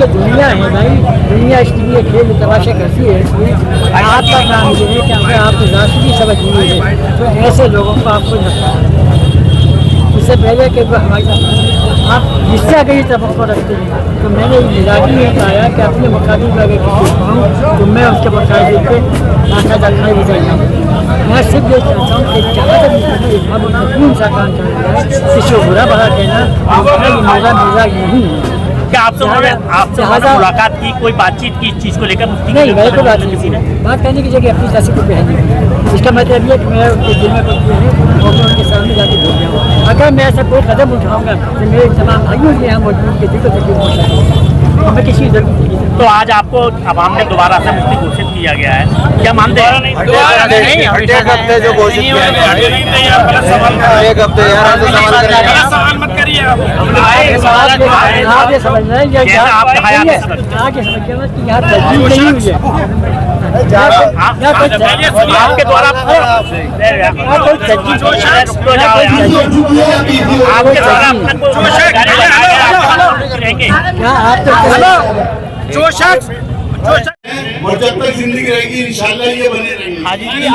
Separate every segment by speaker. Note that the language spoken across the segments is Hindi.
Speaker 1: ये दुनिया है भाई, दुनिया इसके लिए खेल तमाशे करती है। इसलिए आपका काम ये है कि अगर आपको राष्ट्रीय समझ नहीं है तो ऐसे लोगों को आपको इससे पहले कि आप जिससे अगर ये तवक्को रखते हैं तो मैंने मिजाजी में पाया कि अपने मुकाबले में अगर किसी को कहूँ तो मैं उसके मुकाबले पे बाकायदा खड़े हो जाएगा। मैं सिर्फ ये चाहता हूँ कि जहाँ तक मजबून सा काम चल रहा है किसी को बुरा भला कहना मेरा मिजाज नहीं है।
Speaker 2: क्या आपसे मुलाकात की, कोई बातचीत की इस चीज़ को लेकर? मुफ्ती
Speaker 1: नहीं, मेरे को बात नहीं, बात करने की जगह अपनी सासी को पहनी। इसका मतलब ये कि मैं उनके दिल में कुछ है और मैं उनके सामने जाके बोल रहा हूँ। अगर मैं ऐसा कोई कदम उठाऊंगा तो मेरे तमाम भाइयों के यहाँ मौजूद के दिल को तकलीफ पहुँचाएंगे। हमें किसी जरूरत नहीं।
Speaker 2: तो आज आपको अवाम ने दोबारा से मुफ्ती घोषित किया गया है, क्या मानते हैं?
Speaker 3: एक हफ्ते जो घोषित किया गया है, एक हफ्ते सवाल मत करिए।
Speaker 1: आप ये समझ रहे हैं कि
Speaker 2: आपके हयात
Speaker 1: यहाँ तब्दील नहीं हुई है।
Speaker 2: आपके द्वारा
Speaker 4: और जब तक जिंदगी रहेगी इंशाल्लाह ये बने रहेंगे।
Speaker 2: हाजी जी,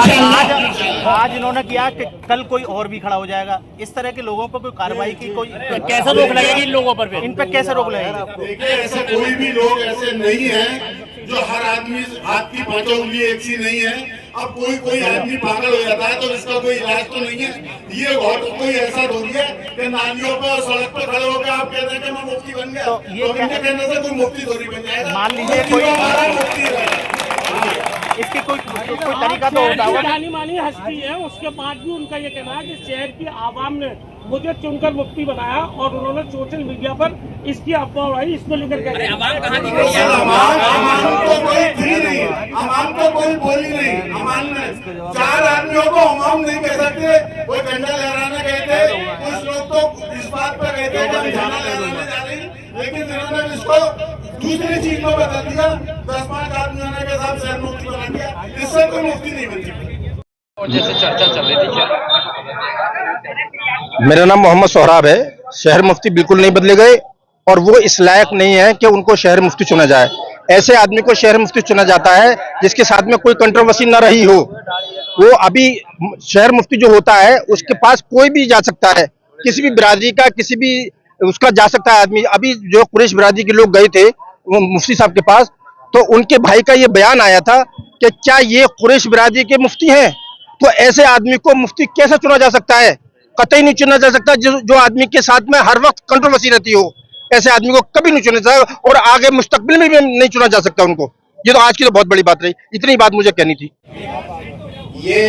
Speaker 2: आज इन्होंने किया कि कल कोई और भी खड़ा हो जाएगा। इस तरह के लोगों पर कोई कार्रवाई की, कोई कैसे रोक लगेगी इन लोगों पर? इन पर कैसे रोक लगेगी?
Speaker 4: देखिए, ऐसे कोई भी लोग ऐसे नहीं है जो हर आदमी हाथ की पांचों उंगली एक सी नहीं है। अब कोई आदमी पागल हो जाता है तो इसका कोई इलाज तो नहीं है। ये बहुत कोई ऐसा हो गया कि नालियों पर और सड़क पर खड़े होकर आप कहते हैं कि मैं मुफ्ती बन गया, तो इनके कहने से कोई मुफ्ती थोड़ी बन जाएगा।
Speaker 2: मान लीजिए कोई
Speaker 4: मुफ्ती है,
Speaker 2: इसकी कोई तरीका तो होता होगा।
Speaker 5: जानी मानी हस्ती है, उसके बाद भी उनका ये कहना है कि शहर की आवाम ने मुझे चुनकर मुफ्ती बनाया और उन्होंने सोशल मीडिया पर इसकी अफवाह उड़ाई। इसको लेकर
Speaker 4: अमान तो कोई बोली नहीं। अमान ने 4 आदमियों को अमाम नहीं कह सकते। कोई झंडा लहराने गए थे, कुछ लोग तो इस बात पर गए थे कि झंडा लहराने जा रही, लेकिन इन्होंने इसको दूसरी चीज में बदल दिया। 10-5 आदमियों ने के साथ शहर मुफ्ती बना दिया। इससे कोई मुफ्ती नहीं बनती।
Speaker 3: जैसे चर्चा चल रही थी, मेरा नाम मोहम्मद सोहराब है। शहर मुफ्ती बिल्कुल नहीं बदले गए और वो इस लायक नहीं है कि उनको शहर मुफ्ती चुना जाए। ऐसे आदमी को शहर मुफ्ती चुना जाता है जिसके साथ में कोई कंट्रोवर्सी न रही हो। वो अभी शहर मुफ्ती जो होता है उसके पास कोई भी जा सकता है, किसी भी बिरादरी का, किसी भी उसका जा सकता है आदमी। अभी जो कुरैश बिरादरी के लोग गए थे वो मुफ्ती साहब के पास, तो उनके भाई का ये बयान आया था कि क्या ये कुरैश बिरादरी के मुफ्ती हैं? तो ऐसे आदमी को मुफ्ती कैसे चुना जा सकता है? कतई नहीं चुना जा सकता। जो आदमी के साथ में हर वक्त कंट्रोवर्सी रहती हो, ऐसे आदमी को कभी नहीं चुना जा सकता और आगे मुस्तकबिल में भी नहीं चुना जा सकता उनको। ये तो आज की तो बहुत बड़ी बात रही। इतनी बात मुझे कहनी थी।
Speaker 6: ये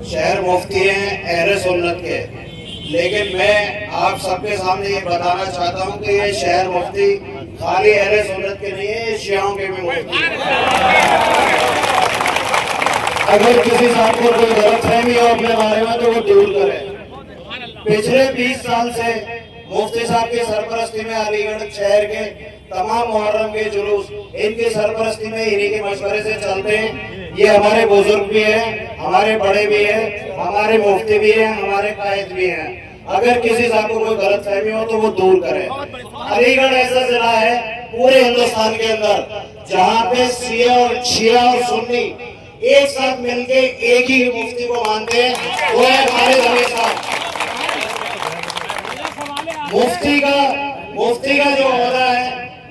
Speaker 6: शहर मुफ्ती हैं अहले सुन्नत के, लेकिन मैं आप सबके सामने ये बताना चाहता हूँ कि ये शहर मुफ्ती खाली अहले सुन्नत के नहीं है, ये शियाओं के भी मुफ्ती हैं। अगर किसी साहब को कोई गलतफहमी हो अपने बारे में तो वो दूर करे। पिछले 20 साल से मुफ्ती साहब की सरपरस्ती में अलीगढ़ शहर के तमाम मुहर्रम के जुलूस इनकी सरपरस्ती में इन्हीं के मशवरे से चलते हैं। ये हमारे बुजुर्ग भी हैं, हमारे बड़े भी हैं, हमारे मुफ्ती भी हैं, हमारे कायद भी हैं। अगर किसी साहब को कोई गलतफहमी हो तो वो दूर करे। अलीगढ़ ऐसा जिला है पूरे हिंदुस्तान के अंदर जहाँ पे शिया और सुन्नी एक साथ मिलके एक ही मुफ्ती को मानते हैं, वो है खालिद हमीद साहब। मुफ्ती का जो होता है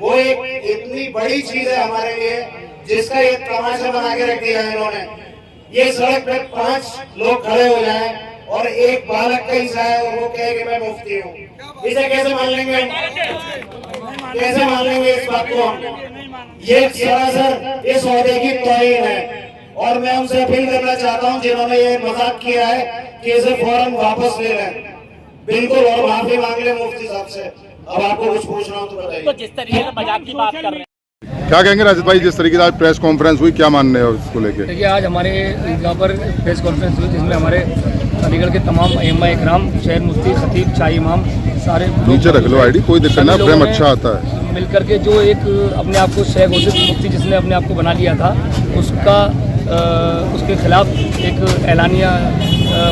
Speaker 6: वो एक इतनी बड़ी चीज है हमारे लिए, जिसका एक तमाशा बना के रख दिया है इन्होंने। ये सड़क पे 5 लोग खड़े हो जाएं और एक बालक का हिस्सा है और वो कहे कि मैं मुफ्ती हूँ, इसे कैसे मान लेंगे? कैसे मान लेंगे इस बात को? ये सरासर इस ओहदे की तौहीन है और मैं उनसे अपील करना चाहता हूँ जिन्होंने ये मजाक किया है कि इसे फौरन वापस ले लें, बिल्कुल, और माफी मांग ले मुफ्ती साहब से। अब आपको कुछ पूछना हो तो बताइए।
Speaker 2: तो जिस तरीके से मजाक की बात कर रहे हैं,
Speaker 7: क्या कहेंगे राजद भाई? जिस तरीके से आज प्रेस कॉन्फ्रेंस हुई, क्या मानने हैं इसको लेके?
Speaker 8: देखिए, आज हमारे यहाँ पर प्रेस कॉन्फ्रेंस हुई जिसमें हमारे अलीगढ़ के तमाम अइम्मा इकराम, शहर मुफ्ती, खतीब, शाही इमाम, सारे
Speaker 7: नीचे रख लो आईडी, कोई दिक्कत ना, फ्रेम अच्छा आता है।
Speaker 8: मिलकर के जो एक अपने आप को शेख घोषित मुफ्ती जिसने अपने आप को बना लिया था, उसके खिलाफ एक ऐलानिया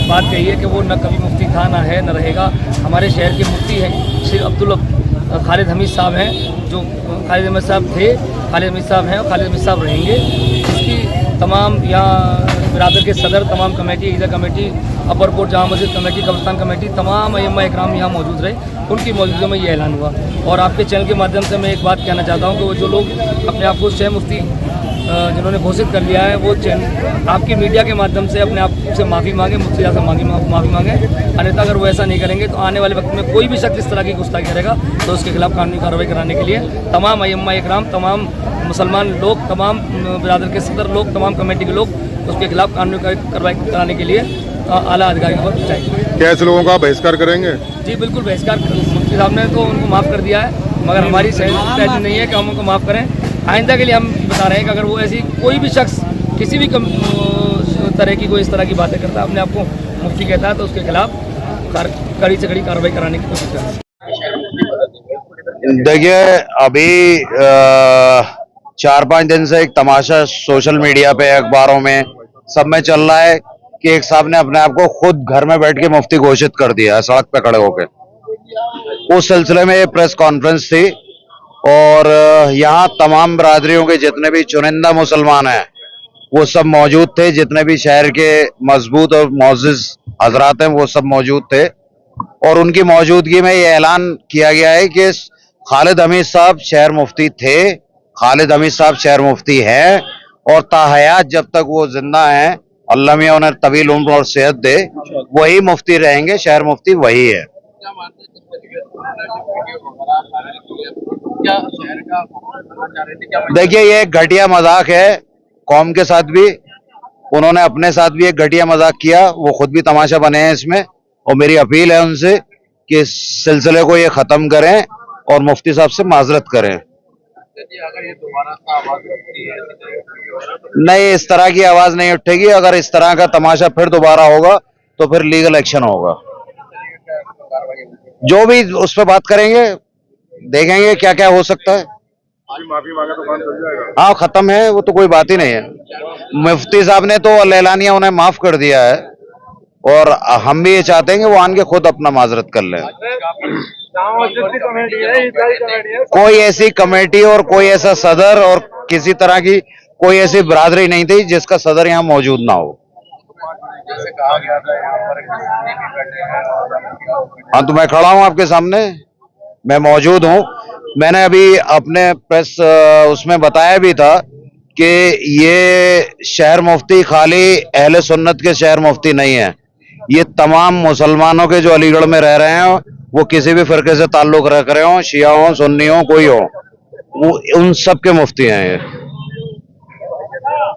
Speaker 8: बात कही है कि वो न कभी मुफ्ती था, न है, न रहेगा। हमारे शहर के मुफ्ती हैं श्री अब्दुल खालिद हमीद साहब हैं जो खालिद अहमद साहब थे, खालिद अहमद साहब हैं और खालिद अहमद साहब रहेंगे। इसकी तमाम यहाँ बिरादर के सदर, तमाम कमेटी, ईदा कमेटी, अपर कोट जामा मस्जिद कमेटी, कब्रिस्तान कमेटी, तमाम अइम्मा इकराम यहाँ मौजूद रहे। उनकी मौजूदगी में ये ऐलान हुआ। और आपके चैनल के माध्यम से मैं एक बात कहना चाहता हूँ कि वो जो लोग अपने आप को शेख मुफ्ती जिन्होंने घोषित कर लिया है, वो आपकी मीडिया के माध्यम से अपने आप से माफ़ी मांगे, मुफ्ती साहब से माफ़ी मांगे। अन्यथा अगर वो ऐसा नहीं करेंगे तो आने वाले वक्त में कोई भी शख्स इस तरह की गुस्ताखी करेगा तो उसके खिलाफ कानूनी कार्रवाई कराने के लिए तमाम अइम्मा इकराम, तमाम मुसलमान लोग, तमाम बिरादर के सदर लोग, तमाम कमेटी के लोग उसके खिलाफ कानूनी कार्रवाई कराने के लिए आला अधिकारियों को चाहिए।
Speaker 7: क्या ऐसे लोगों का बहिष्कार करेंगे?
Speaker 8: जी बिल्कुल बहिष्कार। मुफ्ती साहब ने तो उनको माफ़ कर दिया है, मगर हमारी सहमति नहीं है कि हम उनको माफ़ करें। आइंदा के लिए हम बता रहे हैं कि अगर वो ऐसी कोई भी शख्स किसी भी तरह की कोई इस तरह की बातें करता है, अपने आप को मुफ्ती कहता है, तो उसके खिलाफ कड़ी से कड़ी कार्रवाई कराने की कोशिश करें।
Speaker 6: देखिए, अभी 4-5 दिन से एक तमाशा सोशल मीडिया पे, अखबारों में, सब में चल रहा है कि एक साहब ने अपने आप को खुद घर में बैठ के मुफ्ती घोषित कर दिया है, सड़क पे खड़े होकर। उस सिलसिले में ये प्रेस कॉन्फ्रेंस थी और यहाँ तमाम बरादरियों के जितने भी चुनिंदा मुसलमान हैं वो सब मौजूद थे। जितने भी शहर के मजबूत और मोअज़्ज़िज़ हजरात हैं वो सब मौजूद थे और उनकी मौजूदगी में ये ऐलान किया गया है कि खालिद हमीद साहब शहर मुफ्ती थे, खालिद हमीद साहब शहर मुफ्ती हैं और ताहयात जब तक वो जिंदा हैं, अल्लाह मियां उन्हें तवील उम्र और सेहत दे, वही मुफ्ती रहेंगे, शहर मुफ्ती वही है। देखिए, ये एक घटिया मजाक है, कौम के साथ भी उन्होंने अपने साथ भी एक घटिया मजाक किया, वो खुद भी तमाशा बने हैं इसमें। और मेरी अपील है उनसे कि इस सिलसिले को ये खत्म करें और मुफ्ती साहब से माजरत करें। नहीं, इस तरह की आवाज नहीं उठेगी। अगर इस तरह का तमाशा फिर दोबारा होगा तो फिर लीगल एक्शन होगा। जो भी उस पर बात करेंगे, देखेंगे क्या क्या हो सकता है।
Speaker 7: माफी मांगे तो काम चल जाएगा।
Speaker 6: हाँ, खत्म है, वो तो कोई बात ही नहीं है। मुफ्ती साहब ने तो एलानिया उन्हें माफ कर दिया है और हम भी ये चाहते हैं कि वो आन के खुद अपना माजरत कर लें। कोई ऐसी कमेटी और कोई ऐसा सदर और किसी तरह की कोई ऐसी बरादरी नहीं थी जिसका सदर यहाँ मौजूद ना हो। हाँ, तो मैं खड़ा हूँ आपके सामने, मैं मौजूद हूँ। मैंने अभी अपने प्रेस उसमें बताया भी था कि ये शहर मुफ्ती खाली अहले सुन्नत के शहर मुफ्ती नहीं है, ये तमाम मुसलमानों के जो अलीगढ़ में रह रहे हैं, वो किसी भी फिरके से ताल्लुक रख रहे हो, शिया हो, सुन्नी हो, कोई हो, वो उन सब के मुफ्ती हैं ये।